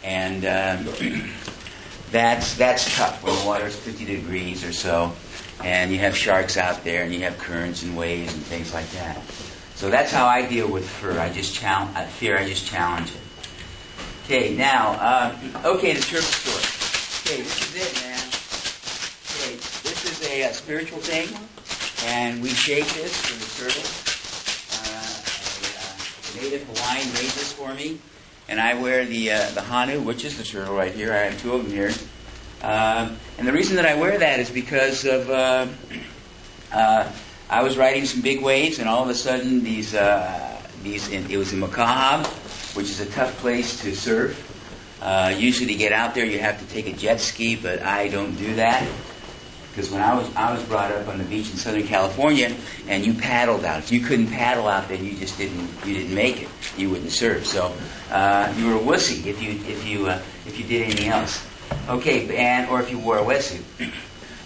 And that's tough when the water's 50 degrees or so, and you have sharks out there, and you have currents and waves and things like that. So that's how I deal with fear. I just challenge it. Okay, now, the turtle story. Okay, this is it, man. Okay, this is a spiritual thing, and we shake this for the turtle. A native Hawaiian made this for me, and I wear the hanu, which is the turtle right here. I have two of them here. And the reason that I wear that is because of I was riding some big waves, and all of a sudden it was in Makahab, which is a tough place to surf. Usually to get out there you have to take a jet ski, but I don't do that. Because when I was brought up on the beach in Southern California, and you paddled out. If you couldn't paddle out, then you didn't make it. You wouldn't surf. So you were a wussy if you did anything else. Okay, or if you wore a wetsuit.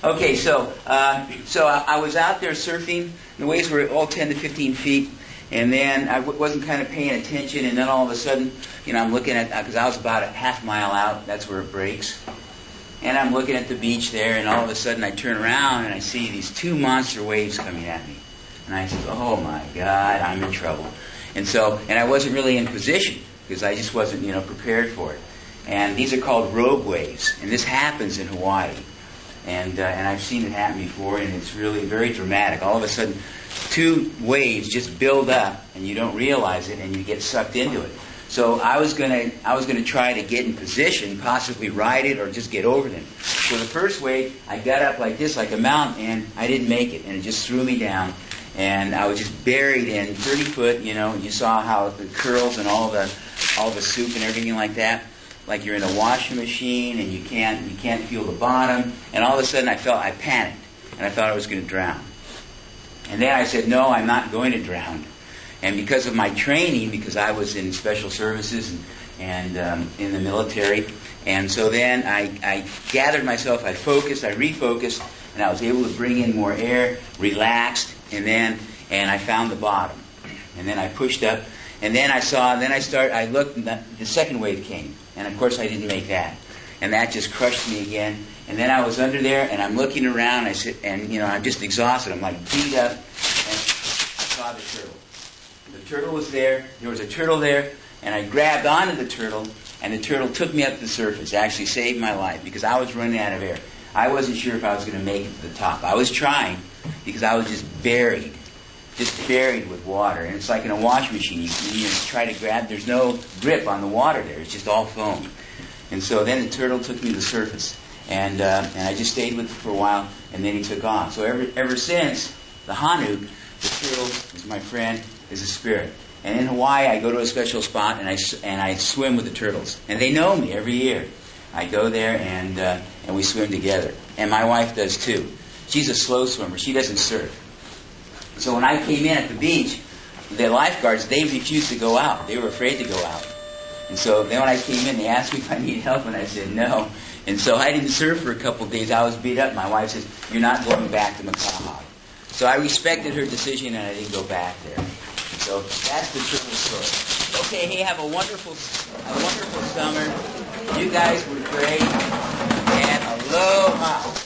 Okay, so I was out there surfing. The waves were all 10 to 15 feet, and then I wasn't kind of paying attention. And then all of a sudden, I'm looking at, because I was about a half mile out. That's where it breaks. And I'm looking at the beach there, and all of a sudden I turn around and I see these two monster waves coming at me. And I said, "Oh my God, I'm in trouble." And I wasn't really in position because I just wasn't, prepared for it. And these are called rogue waves, and this happens in Hawaii. And I've seen it happen before, and it's really very dramatic. All of a sudden, two waves just build up, and you don't realize it, and you get sucked into it. So I was gonna try to get in position, possibly ride it or just get over them. So the first wave, I got up like this, like a mountain, and I didn't make it, and it just threw me down, and I was just buried in 30 foot. And you saw how the curls and all the soup and everything like that, like you're in a washing machine, and you can't feel the bottom. And all of a sudden, I panicked, and I thought I was going to drown. And then I said, "No, I'm not going to drown." And because of my training, because I was in special services and in the military, and so then I gathered myself, I focused, I refocused, and I was able to bring in more air, relaxed, and I found the bottom. And then I pushed up, and then I looked, and the second wave came, and of course I didn't make that. And that just crushed me again. And then I was under there, and I'm looking around, I'm just exhausted, I'm like beat up, and I saw the turtle. The turtle was there. There was a turtle there, and I grabbed onto the turtle, and the turtle took me up to the surface. It actually saved my life because I was running out of air. I wasn't sure if I was going to make it to the top. I was trying because I was just buried with water. And it's like in a washing machine. You try to grab. There's no grip on the water there. It's just all foam. And so then the turtle took me to the surface, and I just stayed with it for a while, and then he took off. So ever since, the hanu, the turtle, is my friend, is a spirit. And in Hawaii, I go to a special spot, and I swim with the turtles. And they know me every year. I go there, and we swim together. And my wife does too. She's a slow swimmer. She doesn't surf. So when I came in at the beach, the lifeguards, they refused to go out. They were afraid to go out. And so then when I came in, they asked me if I needed help, and I said no. And so I didn't surf for a couple of days. I was beat up. My wife says, "You're not going back to Makaha." So I respected her decision, and I didn't go back there. So that's the turtle story. Okay, hey, have a wonderful summer. You guys were great, and aloha.